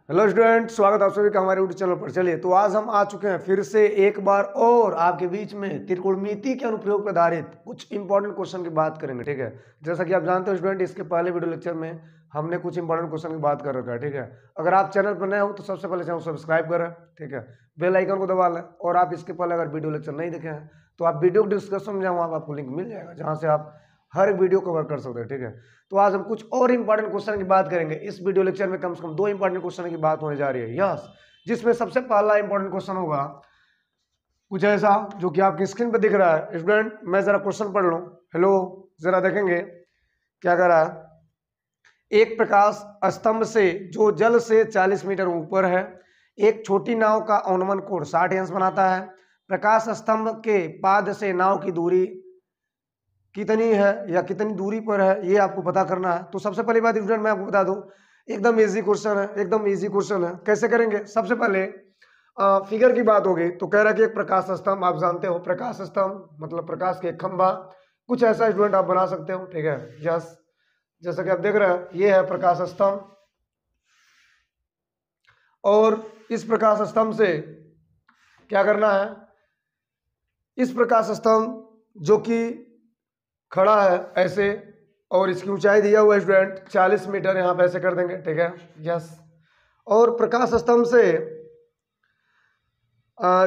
Hello student, स्वागत है आप सभी का हमारे यूट्यूब चैनल पर। चलिए, तो आज हम आ चुके हैं फिर से एक बार और आपके बीच में त्रिकोणमिति के अनुप्रयोग पर आधारित कुछ इंपॉर्टेंट क्वेश्चन की बात करेंगे। ठीक है, जैसा कि आप जानते हो स्टूडेंट, इसके पहले वीडियो लेक्चर में हमने कुछ इंपॉर्टेंट क्वेश्चन की बात कर रखा है। ठीक है, अगर आप चैनल पर नए हो तो सबसे पहले चैनल सब्सक्राइब करें। ठीक है, बेल आइकन को दबा लें। और आप इसके पहले अगर वीडियो लेक्चर नहीं देखे हैं तो आप वीडियो डिस्कशन में जाओ, वहाँ आपको लिंक मिल जाएगा जहाँ से आप हर एक वीडियो कवर कर सकते हैं। ठीक है, तो आज हम कुछ और इंपॉर्टेंट क्वेश्चन की बात करेंगे। इस वीडियो लेक्चर में कम से कम 2 इंपॉर्टेंट क्वेश्चन की बात होने जा रही है। यस, जिसमें सबसे पहला इंपॉर्टेंट क्वेश्चन होगा कुछ ऐसा जो कि आपकी स्क्रीन पर दिख रहा है। स्टूडेंट, मैं जरा क्वेश्चन पढ़ लूं। हेलो, जरा देखेंगे क्या कर रहा है। एक प्रकाश स्तंभ से जो जल से 40 मीटर ऊपर है, एक छोटी नाव का अनुमान कोण 60 अंश बनाता है। प्रकाश स्तंभ के पाद से नाव की दूरी कितनी है या कितनी दूरी पर है, ये आपको पता करना है। तो सबसे पहली बात स्टूडेंट मैं आपको बता दूं, एकदम इजी क्वेश्चन है, एकदम इजी क्वेश्चन है। कैसे करेंगे? सबसे पहले फिगर की बात होगी तो कह रहा है कि एक प्रकाश स्तंभ, आप जानते हो प्रकाश स्तंभ मतलब प्रकाश के खंभा, कुछ ऐसा स्टूडेंट आप बना सकते हो। ठीक है, यस, जैसा कि आप देख रहे हैं ये है प्रकाश स्तंभ। और इस प्रकाश स्तंभ से क्या करना है, इस प्रकाश स्तंभ जो कि खड़ा है ऐसे, और इसकी ऊंचाई दिया हुआ है स्टूडेंट 40 मीटर, यहाँ पे ऐसे कर देंगे। ठीक है, यस। और प्रकाश स्तंभ से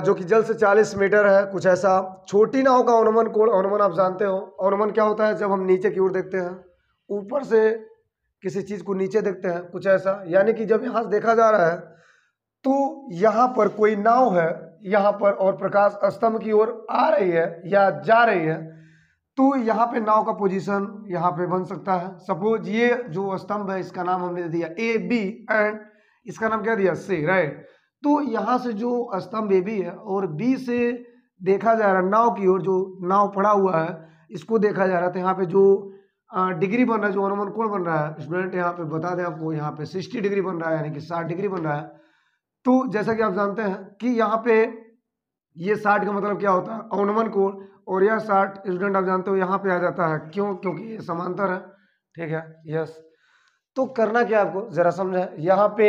जो कि जल से 40 मीटर है, कुछ ऐसा छोटी नाव का अनुमान कोण, अनुमान आप जानते हो अनुमान क्या होता है, जब हम नीचे की ओर देखते हैं, ऊपर से किसी चीज को नीचे देखते हैं, कुछ ऐसा। यानी कि जब यहाँ से देखा जा रहा है तो यहाँ पर कोई नाव है यहाँ पर, और प्रकाश स्तंभ की ओर आ रही है या जा रही है, तो यहाँ पे नाव का पोजीशन यहाँ पे बन सकता है। सपोज ये जो स्तंभ है इसका नाम हमने दिया ए बी, एंड इसका नाम क्या दिया सी, राइट। तो यहाँ से जो स्तंभ ए बी है और बी से देखा जा रहा है नाव की ओर, जो नाव पड़ा हुआ है इसको देखा जा रहा है, तो यहाँ पे जो डिग्री बन रहा है, जो अनुमान कोण बन रहा है स्टूडेंट, यहाँ पे बता दें आपको, यहाँ पे 60 डिग्री बन रहा है, यानी कि 60 डिग्री बन रहा है। तो जैसा कि आप जानते हैं कि यहाँ पे ये 60 का मतलब क्या होता है, अनुमान कोण, और यह 60 स्टूडेंट आप जानते हो यहाँ पे आ जाता है। क्यों? क्योंकि ये समांतर है। ठीक है, यस। तो करना क्या आपको जरा समझे, यहाँ पे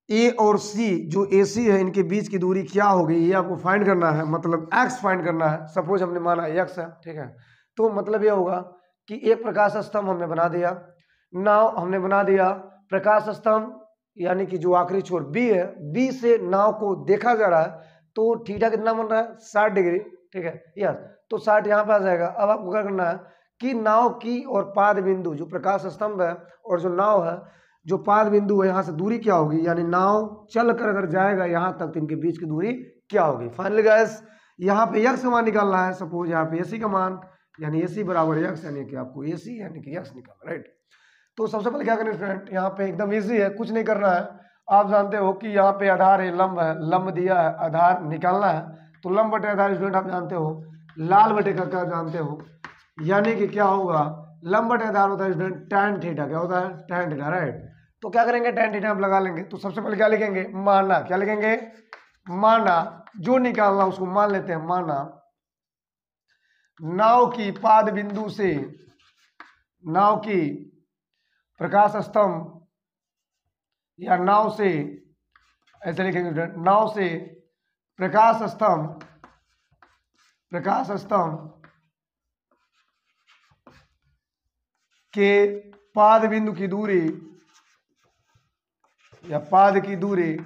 ए और सी जो ए सी है, इनके बीच की दूरी क्या होगी ये आपको फाइंड करना है, मतलब एक्स फाइंड करना है। सपोज हमने माना एक्स है। ठीक है, तो मतलब ये होगा कि एक प्रकाश स्तंभ हमने बना दिया, नाव हमने बना दिया, प्रकाश स्तंभ यानी कि जो आखिरी छोर बी है, बी से नाव को देखा जा रहा है, तो थीटा कितना बन रहा है 60 डिग्री। ठीक है, यस। तो 60 यहाँ पे आ जाएगा। अब आपको क्या करना है कि नाव की और पाद बिंदु, जो प्रकाश स्तंभ है और जो नाव है, जो पाद बिंदु है, यहाँ से दूरी क्या होगी, यानी नाव चल कर अगर जाएगा यहाँ तक तो इनके बीच की दूरी क्या होगी। फाइनली गाइस, यहाँ पे एक्स का मान निकालना है। सपोज यहाँ पे एसी का मान, यानी एसी बराबर एक्स, यानी कि आपको एसी यानी कि एक्स निकालना, राइट। तो सबसे पहले क्या करें स्टूडेंट, यहाँ पे एकदम इजी है, कुछ नहीं करना है। आप जानते हो कि यहाँ पे आधार है, लंब है, लंब दिया है, आधार निकालना है। तो लंब बटे आधार स्टूडेंट आप जानते हो लाल बटे का क्या जानते हो, यानी कि क्या होगा, लंब बटे आधार होता है स्टूडेंट tan थीटा। क्या होता है? tan theta, right. तो क्या करेंगे, tan थीटा आप लगा लेंगे। तो सबसे पहले क्या लिखेंगे, माना। क्या लिखेंगे? माना। जो निकालना उसको मान लेते हैं, माना नाव की पाद बिंदु से नाव की प्रकाश स्तंभ या नाव से, ऐसे लिखेंगे नाव से प्रकाश स्तंभ, प्रकाश स्तंभ के पाद बिंदु की दूरी या पाद की दूरी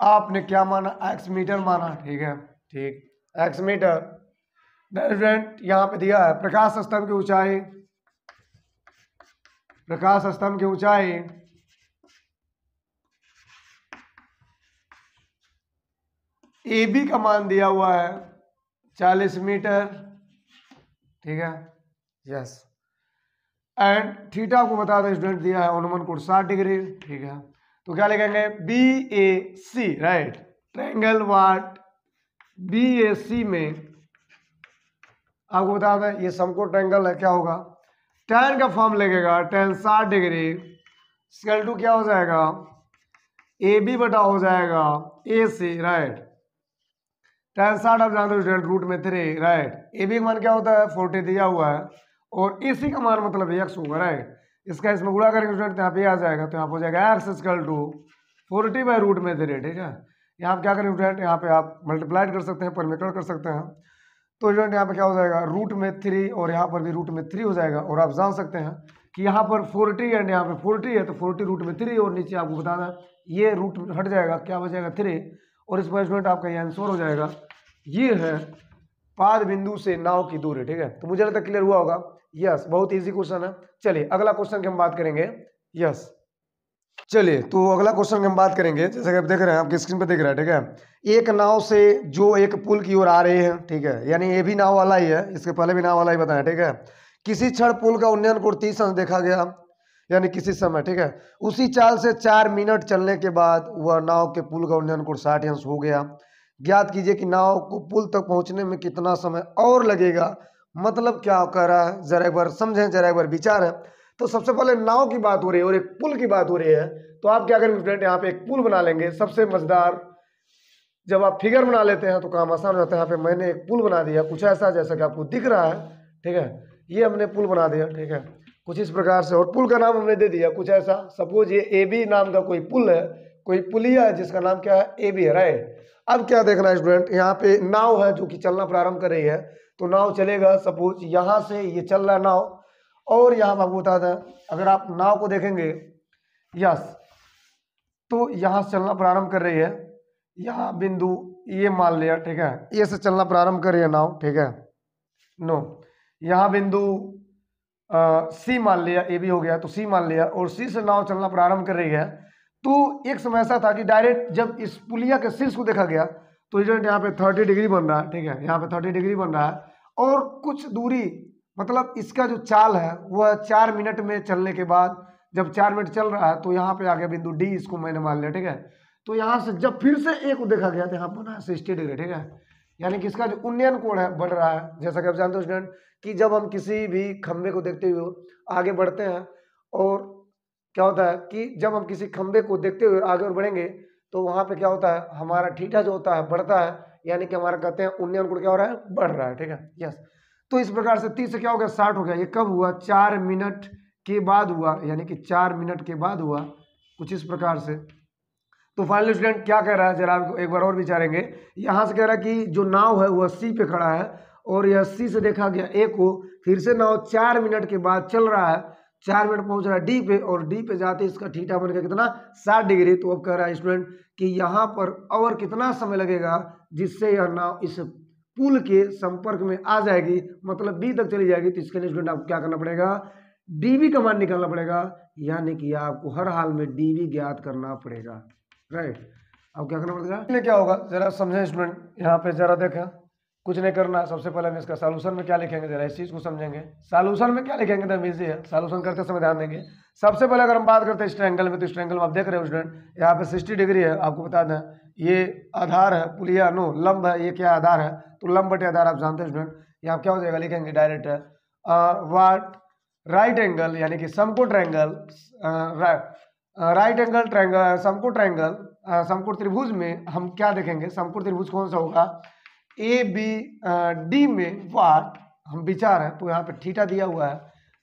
आपने क्या माना, एक्स मीटर माना। ठीक है, ठीक, एक्स मीटर। स्टूडेंट यहाँ पे दिया है प्रकाश स्तंभ की ऊंचाई, प्रकाश स्तंभ की ऊंचाई ए बी का मान दिया हुआ है 40 मीटर। ठीक है, यस। एंड थीटा को बता दें स्टूडेंट, दिया है अनुमान कोण 60 डिग्री। ठीक है, तो क्या लिखेंगे, बी ए सी, राइट। ट्रायंगल वाट बी ए सी में आपको बता दें ये समकोण ट्रायंगल है, क्या होगा, tan का फॉर्म लगेगा, tan 60 डिग्री स्केल टू क्या हो जाएगा, ए बी बटा हो जाएगा ए सी, राइट। tan 60 आप जानते हो स्टूडेंट रूट में 3, राइट। ए बी का मान क्या होता है 40 दिया हुआ है, और ए सी का मान मतलब एक्स होगा, राइट। इसका इसमें गुणा करेंगे स्टूडेंट, यहाँ पे आ जाएगा, तो यहाँ पे हो जाएगा एक्स इक्वल टू 40/√3, ठीक है। यहाँ पे क्या करेंगे स्टूडेंट, यहाँ पे आप मल्टीप्लाइड कर सकते हैं, परमेट्र कर सकते हैं, तो स्टूडेंट यहाँ पे क्या हो जाएगा √3 और यहाँ पर भी √3 हो जाएगा। और आप जान सकते हैं कि यहाँ पर 40 एंड यहाँ पे 40 है, तो 40 √3 और नीचे आपको बताना ये रूट हट जाएगा, क्या बचेगा 3, और इस पर स्टूडेंट आपका ये आंसर हो जाएगा। ये है पाद बिंदु से नाव की दूरी, ठीक है। तो मुझे लगता है क्लियर हुआ होगा। यस, बहुत इजी क्वेश्चन है। चलिए अगला क्वेश्चन की हम बात करेंगे। यस, चलिए तो अगला क्वेश्चन की हम बात करेंगे, जैसे कि आप देख रहे हैं, आपकी स्क्रीन पर दिख रहा है, ठीक है। एक नाव से जो एक पुल की ओर आ रहे हैं, ठीक है, यानी ये भी नाव वाला ही है, इसके पहले भी नाव वाला ही बताया, ठीक है। किसी क्षण पुल का उन्नयन कोण 30 अंश देखा गया, यानी किसी समय, ठीक है। उसी चाल से 4 मिनट चलने के बाद वह नाव के पुल का उन्नयन कोण 60 अंश हो गया। ज्ञात कीजिए कि नाव को पुल तक पहुंचने में कितना समय और लगेगा। मतलब क्या कह रहा है, जरा एक बार समझें, जरा एक बार विचार है। तो सबसे पहले नाव की बात हो रही है और एक पुल की बात हो रही है, तो आप क्या करेंगे स्टूडेंट, यहाँ पे एक पुल बना लेंगे। सबसे मजेदार, जब आप फिगर बना लेते हैं तो काम आसान हो जाता है। यहाँ पे मैंने एक पुल बना दिया, कुछ ऐसा जैसा कि आपको दिख रहा है, ठीक है। ये हमने पुल बना दिया, ठीक है, कुछ इस प्रकार से, और पुल का नाम हमने दे दिया कुछ ऐसा। सपोज ये AB नाम का कोई पुल है, कोई पुलिया है जिसका नाम क्या है, AB है, राइट। अब क्या देखना है स्टूडेंट, यहाँ पे नाव है जो कि चलना प्रारंभ कर रही है, तो नाव चलेगा, सपोज यहाँ से ये चल रहा है नाव, और यहाँ पर आपको बता दें, अगर आप नाव को देखेंगे, यस, तो यहाँ से चलना प्रारंभ कर रही है, यहाँ बिंदु ये मान लिया, ठीक है, ये से चलना प्रारंभ कर रही है नाव, ठीक है, नो, यहाँ बिंदु C मान लिया, AB हो गया तो C मान लिया, और C से नाव चलना प्रारंभ कर रही है। तो एक समय ऐसा था कि डायरेक्ट जब इस पुलिया के शीर्ष को देखा गया तो यहाँ पे 30 डिग्री बन रहा है, ठीक है, यहाँ पे 30 डिग्री बन रहा है, और कुछ दूरी, मतलब इसका जो चाल है वह 4 मिनट में चलने के बाद, जब 4 मिनट चल रहा है तो यहाँ पे आ गया बिंदु D, इसको मैंने मान लिया, ठीक है। तो यहाँ से जब फिर से A को देखा गया तो यहाँ बना 60 डिग्री, ठीक है, यानी कि इसका जो उन्नयन कोण है बढ़ रहा है। जैसा कि आप जानते हो स्टूडेंट कि जब हम किसी भी खंबे को देखते हुए आगे बढ़ते हैं, और क्या होता है कि जब हम किसी खंबे को देखते हुए आगे और बढ़ेंगे तो वहाँ पे क्या होता है, हमारा थीटा जो होता है बढ़ता है, यानी कि हमारा कहते हैं उन्नयन कोण क्या हो रहा है, बढ़ रहा है, ठीक है। यस, तो इस प्रकार से 30 से क्या हो गया, 60 हो गया। ये कब हुआ, 4 मिनट के बाद हुआ, यानी कि 4 मिनट के बाद हुआ, कुछ इस प्रकार से। तो फाइनली स्टूडेंट क्या कह रहा है, जरा आपको एक बार और विचारेंगे। यहाँ से कह रहा है कि जो नाव है वह C पे खड़ा है, और यह C से देखा गया A को, फिर से नाव 4 मिनट के बाद चल रहा है, 4 मिनट पहुंच रहा है D पे, और D पे जाते इसका थीटा बन गया कितना, 60 डिग्री। तो अब कह रहा है स्टूडेंट कि यहाँ पर और कितना समय लगेगा जिससे यह नाव इस पुल के संपर्क में आ जाएगी, मतलब B तक चली जाएगी। तो इसके लिए स्टूडेंट आपको क्या करना पड़ेगा, DB का मान निकालना पड़ेगा, यानी कि आपको हर हाल में DB ज्ञात करना पड़ेगा, राइट। अब क्या करना पड़ेगा, क्या होगा जरा समझें स्टूडेंट, यहाँ पे जरा देखें, कुछ नहीं करना। सबसे पहले हम इसका सॉल्यूशन में क्या लिखेंगे, जरा इस चीज को समझेंगे। सॉल्यूशन में क्या लिखेंगे तो इजी है, सॉल्यूशन करते समय ध्यान देंगे। सबसे पहले अगर हम बात करते हैं इस ट्रायंगल में, तो इस ट्रायंगल में आप देख रहे हो स्टूडेंट, यहाँ पे 60 डिग्री है। आपको बता दें ये आधार है, पुलिया नो लंब है, ये क्या आधार है, तो लंब बटे आधार आप जानते हैं स्टूडेंट। यहाँ क्या हो जाएगा, लिखेंगे डायरेक्ट वाट राइट एंगल, यानी कि समकोण ट्रायंगल, राइट एंगल ट्रायंगल, समकोण ट्रायंगल, समकोण त्रिभुज में हम क्या देखेंगे, समकोण त्रिभुज कौन सा होगा, ABD में वाट हम विचार है, तो यहाँ पे थीटा दिया हुआ है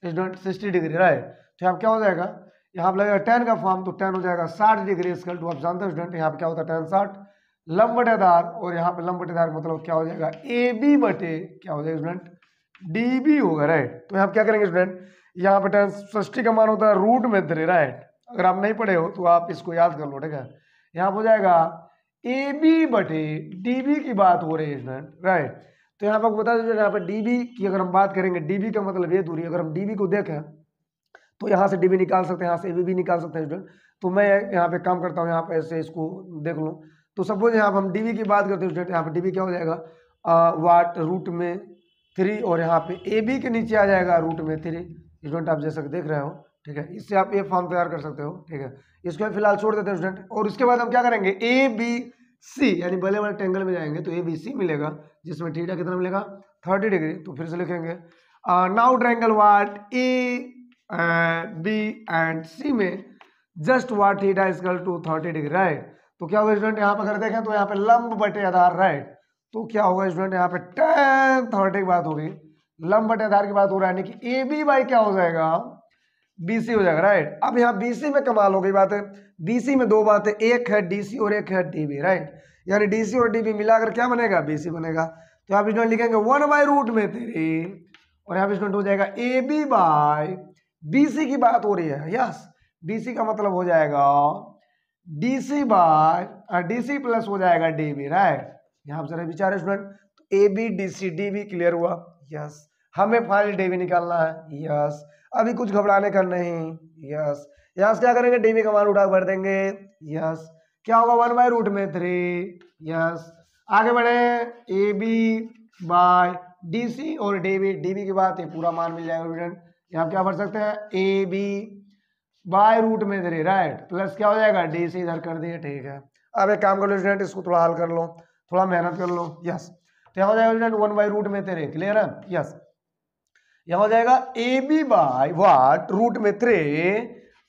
स्टूडेंट 60 डिग्री, राइट। तो यहाँ क्या हो जाएगा, यहाँ पे लगेगा tan का फॉर्म, तो tan हो जाएगा 60 डिग्री इसका, तो आप जानते हो स्टूडेंट यहाँ पे क्या होता है tan 60, लंब बटे आधार, और यहाँ पे लंब बटे आधार मतलब क्या हो जाएगा, AB बटे क्या हो जाएगा स्टूडेंट, DB होगा, राइट। तो यहाँ क्या करेंगे स्टूडेंट, यहाँ पे tan 60 का मान होता है √3, राइट। अगर आप नहीं पढ़े हो तो आप इसको याद कर लो, ठीक है। यहाँ हो जाएगा AB बटे DB की बात हो रही है स्टूडेंट, राइट। तो यहाँ पर आपको बता दीजिए, यहाँ पे DB की अगर हम बात करेंगे, DB का मतलब ये दूरी, अगर हम DB को देखें तो यहाँ से DB निकाल सकते हैं, यहाँ से AB भी निकाल सकते हैं स्टूडेंट। तो मैं यहाँ पे काम करता हूँ, यहाँ पे ऐसे इसको देख लूँ। तो सपोज यहाँ पर हम DB की बात करते हैं स्टूडेंट, यहाँ पे DB क्या हो जाएगा, वाट √3, और यहाँ पे AB के नीचे आ जाएगा √3 स्टूडेंट, आप जैसा देख रहे हो, ठीक है। इससे आप ये फॉर्म तैयार कर सकते हो, ठीक है। इसको फिलहाल छोड़ देते हैं स्टूडेंट, और उसके बाद हम क्या करेंगे, ABC यानी बड़े वाले ट्रायंगल में जाएंगे तो ABC मिलेगा, जिसमें थीटा कितना मिलेगा, 30 डिग्री। तो फिर से लिखेंगे now triangle what AB and C में just what theta equal to 30 degree, right. तो क्या होगा स्टूडेंट, यहाँ पर अगर देखें तो यहाँ पे लंब बटे आधार, राइट। तो क्या होगा स्टूडेंट, यहाँ पे tan 30 की बात होगी, लंब बटे आधार की बात हो रहा है, यानी कि AB बाई क्या हो जाएगा, BC हो जाएगा, राइट। अब यहाँ BC में कमाल हो गई बात है, BC में दो बात है, एक है DC और एक है DB, राइट। यानी DC और DB मिलाकर क्या बनेगा, BC बनेगा। तो यहाँ पे स्टूडेंट लिखेंगे 1/√3 और यहाँ पे स्टूडेंट हो जाएगा AB बाय BC की बात हो रही है, यस। BC का मतलब हो जाएगा DC बाय DC प्लस हो जाएगा DB, राइट। यहाँ पर जरा विचार है स्टूडेंट, तो AB DC DB क्लियर हुआ, यस। हमें फाइनल DB निकालना है, यस। अभी कुछ घबराने का नहीं, यस। यहाँ से क्या करेंगे, DB का मान उठा भर देंगे, यस। क्या होगा 1/√3, यस। आगे बढ़े, AB बाय DC और DB की बात है, पूरा मान मिल जाएगा स्टूडेंट। यहाँ क्या भर सकते हैं, AB बाय √3, राइट, प्लस क्या हो जाएगा DC इधर कर दिए, ठीक है। अब एक काम कर लो स्टूडेंट, इसको थोड़ा हल कर लो, थोड़ा मेहनत कर लो, यस। तो यहाँ हो जाएगा स्टूडेंट 1/√3, क्लियर है, यस। यहाँ हो जाएगा AB bye watt √3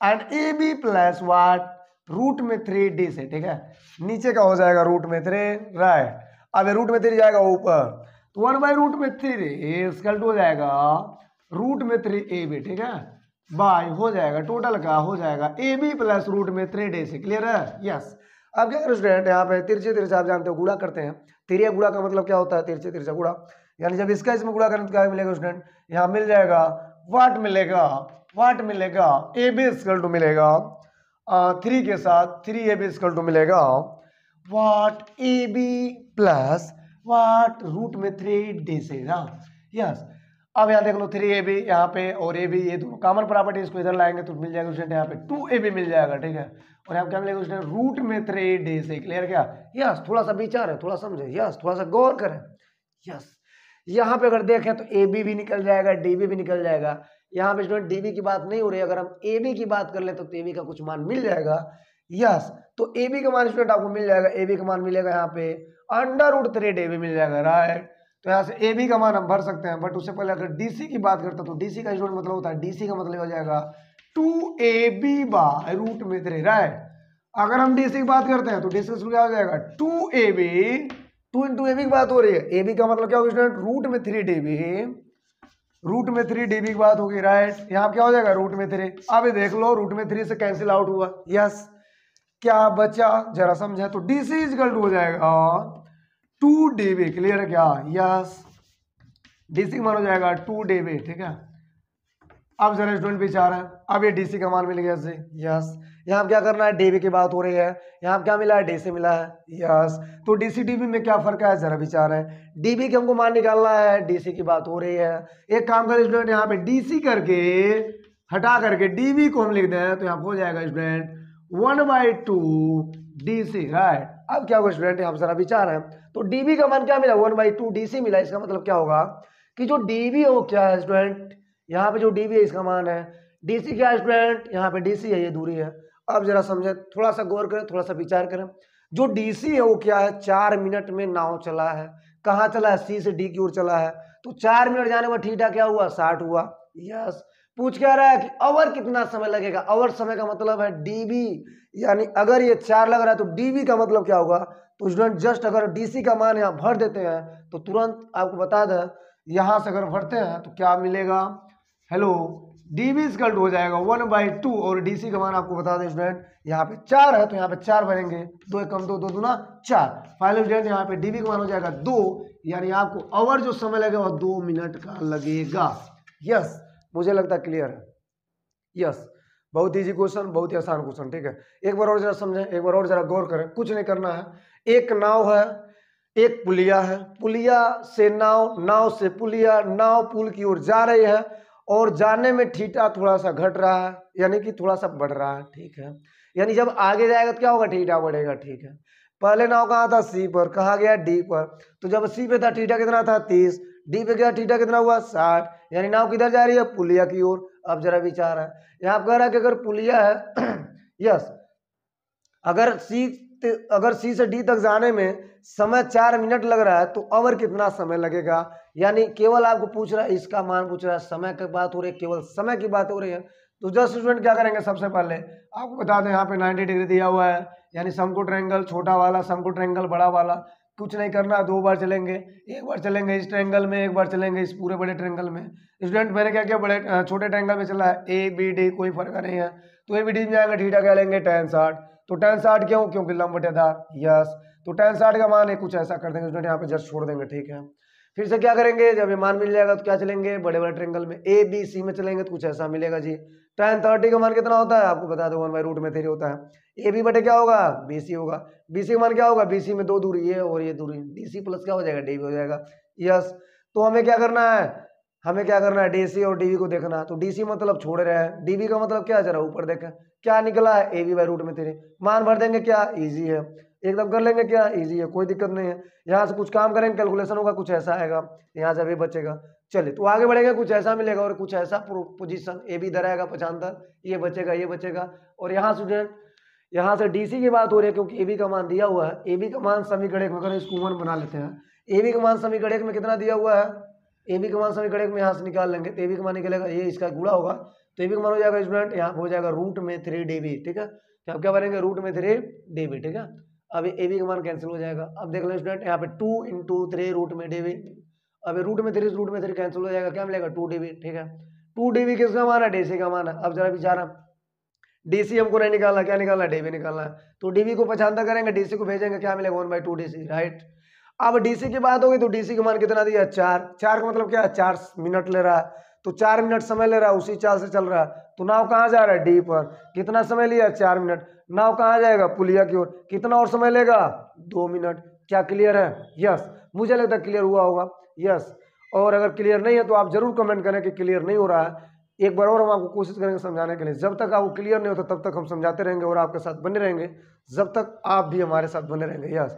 and AB plus what √3 DC, ठीक है। नीचे का हो जाएगा √3, राइट। अब √3 जाएगा ऊपर, तो 1/√3 इसका हो जाएगा √3 AB, ठीक है, बाय हो जाएगा टोटल का हो जाएगा AB प्लस √3 DC, क्लियर है, यस। अब क्या करें स्टूडेंट, यहाँ पे तिरछे तिरछे आप जानते हो गुणा करते हैं। तिरिया गुणा का मतलब क्या होता है, तिरछे तिरछा गुणा, यानी जब इसका इसमें गुणा करें तो क्या मिलेगा स्टूडेंट, यहाँ मिल जाएगा वाट मिलेगा AB इक्वल टू मिलेगा 3 के साथ 3AB इक्वल टू मिलेगा वाट AB प्लस वाट √3 DC ना, यस। अब यहाँ देख लो 3AB यहाँ पे और AB ये दोनों कॉमन प्रॉपर्टी, इसको इधर लाएंगे तो मिल जाएगा स्टूडेंट यहाँ पे 2AB मिल जाएगा, ठीक है। और यहाँ क्या मिलेगा स्टूडेंट √3 DC, क्लियर क्या, यस। थोड़ा सा विचार है, थोड़ा समझे, यस, थोड़ा सा गौर करें, यस। यहाँ पे अगर देखें तो AB भी निकल जाएगा, DB भी निकल जाएगा। यहाँ पे स्टूडेंट DB की बात नहीं हो रही है, अगर हम AB की बात कर ले तो AB का कुछ मान मिल जाएगा, यस। तो AB का मान स्टूडेंट आपको मिल जाएगा, AB का मान मिलेगा यहाँ पे √3 DB मिल जाएगा, राइट। तो यहाँ से AB का मान हम भर सकते हैं, बट उससे पहले अगर DC की बात करता तो DC का स्टूडेंट मतलब होता है, DC का मतलब हो जाएगा 2AB बाय √3, राइट। अगर हम DC की बात करते हैं तो DC का क्या हो जाएगा 2AB, 2 इंटू AB की बात हो रही है, AB का मतलब क्या होगा स्टूडेंट √3 DB की बात होगी, राइट। यहाँ क्या हो जाएगा √3, अब देख लो √3 से कैंसिल आउट हुआ, यस। क्या बचा जरा समझा, तो DC इक्वल टू हो जाएगा 2 DB, क्लियर है क्या, यस। DC का मान हो जाएगा 2 DB, ठीक है। अब जरा स्टूडेंट विचार है, अब ये DC का मान मिल गया से, यस। यहाँ क्या करना है, DB की बात हो रही है, यहाँ क्या मिला है, DC मिला है, यस। तो DC DB में क्या फर्क है, जरा विचार है। DB के हमको मान निकालना है, DC की बात हो रही है। एक काम करें स्टूडेंट, यहाँ पे DC करके हटा करके DB को हम लिख दें, तो यहाँ हो जाएगा स्टूडेंट 1/2 DC, राइट। अब क्या होगा स्टूडेंट, यहाँ जरा विचार है, तो DB का मान क्या मिला 1/2 DC मिला। इसका मतलब क्या होगा कि जो DB है वो क्या है स्टूडेंट, यहाँ पे जो DB है इसका मान है, DC क्या है स्टूडेंट, यहाँ पे DC है, ये दूरी है। अब जरा समझे, थोड़ा सा गौर करें, थोड़ा सा विचार करें। जो DC है वो क्या है, 4 मिनट में नाव चला है, कहाँ चला है, C से D की ओर चला है। तो 4 मिनट जाने में थीटा क्या हुआ 60 हुआ, यस। पूछ क्या रहा है कि आवर कितना समय लगेगा, आवर समय का मतलब है DB, यानी अगर ये 4 लग रहा है तो DB का मतलब क्या होगा। तो स्टूडेंट जस्ट अगर DC का मान यहाँ भर देते हैं तो तुरंत आपको बता दें, यहाँ से अगर भरते हैं तो क्या मिलेगा, हेलो, DB इक्वल टू हो जाएगा 1/2 और DC का मान आपको बता दें स्टूडेंट, यहाँ पे 4 है तो यहाँ पे 4 भरेंगे, 2 एक कम 2, 2 दूना 4। फाइनल स्टूडेंट यहाँ पे DB का मान हो जाएगा 2, यानी आपको आवर जो समय लगेगा वो 2 मिनट का लगेगा, यस। मुझे लगता है क्लियर है, यस। बहुत इजी क्वेश्चन, बहुत ही आसान क्वेश्चन, ठीक है। एक बार और जरा समझें, एक बार और जरा गौर करें, कुछ नहीं करना है। एक नाव है, एक पुलिया है, पुलिया से नाव, नाव से पुलिया, नाव पुल की ओर जा रही है और जाने में थीटा थोड़ा सा घट रहा है, यानी कि थोड़ा सा बढ़ रहा है, ठीक है। यानी जब आगे जाएगा तो क्या होगा, थीटा बढ़ेगा, ठीक है। पहले नाव कहाँ था, C पर, कहाँ गया D पर, तो जब C पे था थीटा कितना था 30, D पे गया थीटा कितना हुआ 60, यानी नाव किधर जा रही है, पुलिया की ओर। अब जरा विचार है, यहाँ कह रहा है कि अगर पुलिया है यस, अगर C से D तक जाने में समय 4 मिनट लग रहा है तो आवर कितना समय लगेगा। यानी केवल आपको पूछ रहा है, इसका मान पूछ रहा है, समय की बात हो रही है, केवल समय की बात हो रही है। तो जस्ट स्टूडेंट क्या करेंगे, सबसे पहले आपको बता दें यहाँ पे 90 डिग्री दिया हुआ है, यानी समकोण ट्रायंगल छोटा वाला, समकोण ट्रायंगल बड़ा वाला। कुछ नहीं करना, 2 बार चलेंगे, एक बार चलेंगे इस ट्रायंगल में, एक बार चलेंगे इस पूरे बड़े ट्रायंगल में। स्टूडेंट मैंने क्या किया, बड़े छोटे ट्रायंगल में चला है, ए बी डी कोई फर्क नहीं है, तो ए बी डी में जाएंगे, थीटा क्या लेंगे tan 60। तो tan 60 क्यों, क्योंकि लंब बटे आधार, यस। तो tan 60 का मान है कुछ ऐसा कर देंगे स्टूडेंट, यहाँ पे जस्ट छोड़ देंगे, ठीक है। फिर से क्या करेंगे, जब ये मान मिल जाएगा तो क्या चलेंगे, बड़े बड़े ट्रायंगल में ए बी सी में चलेंगे तो कुछ ऐसा मिलेगा जी। tan 30 का मान कितना होता है आपको बता दो, 1/√3 होता है। ए बी बटे क्या होगा, बी सी होगा। बी सी का मान क्या होगा, बी सी में 2 दूरी ये और ये दूरी, डी सी प्लस क्या हो जाएगा, डी बी हो जाएगा, यस। तो हमें क्या करना है, हमें क्या करना है, डी सी और डीवी को देखना। तो डी सी मतलब छोड़ रहे हैं, डीवी का मतलब क्या, जरा ऊपर देखें क्या निकला है, ए बी बाई रूट में 3। मान भर देंगे, क्या इजी है, एकदम कर लेंगे, क्या इजी है, कोई दिक्कत नहीं है। यहाँ से कुछ काम करेंगे, कैलकुलेशन होगा, कुछ ऐसा आएगा, यहाँ से अभी बचेगा। चलिए तो आगे बढ़ेंगे, कुछ ऐसा मिलेगा और कुछ ऐसा पोजीशन ए बी इधर आएगा 75, ये बचेगा, ये बचेगा। और यहाँ स्टूडेंट यहाँ से डीसी की बात हो रही है, क्योंकि ए बी का मान दिया हुआ है, ए बी का मान समीकरण में, अगर इसको 1 बना लेते हैं, ए बी का मान समीकरण में कितना दिया हुआ है, ए बी का मान समीकरण में यहाँ से निकाल लेंगे, तो ए बी का मान निकलेगा, ये इसका गुणा होगा, तो ए बी का मान हो जाएगा स्टूडेंट, यहाँ हो जाएगा √3 dB, ठीक है। तो अब क्या बनेंगे, √3 dB, ठीक है। अब ए बी का मान कैंसिल हो जाएगा। अब देख लें स्टूडेंट, यहाँ पे 2 × 3 √3 अब √3 कैंसिल हो जाएगा, क्या मिलेगा, 2 dB, ठीक है। 2 dB किसका मान है, डीसी का मान है। अब जरा विचारा, डीसी हमको नहीं निकालना, क्या निकालना है, डीबी निकालना है। तो डीबी को 75 करेंगे, डीसी को भेजेंगे, क्या मिलेगा, 1/2 डीसी, राइट। अब डीसी की बात होगी तो डीसी का मान कितना दिया, 4। 4 का मतलब क्या है, 4 मिनट ले रहा है, तो 4 मिनट समय ले रहा है, उसी चाल से चल रहा है। तो नाव कहाँ जा रहा है, डी पर। कितना समय लिया, 4 मिनट। नाव कहाँ जाएगा, पुलिया की ओर। कितना और समय लेगा, 2 मिनट। क्या क्लियर है, यस। मुझे लगता है क्लियर हुआ होगा, यस। और अगर क्लियर नहीं है तो आप जरूर कमेंट करें कि क्लियर नहीं हो रहा है। एक बार और हम आपको कोशिश करेंगे समझाने के लिए। जब तक आपको क्लियर नहीं होता तब तक हम समझाते रहेंगे और आपके साथ बने रहेंगे, जब तक आप भी हमारे साथ बने रहेंगे, यस।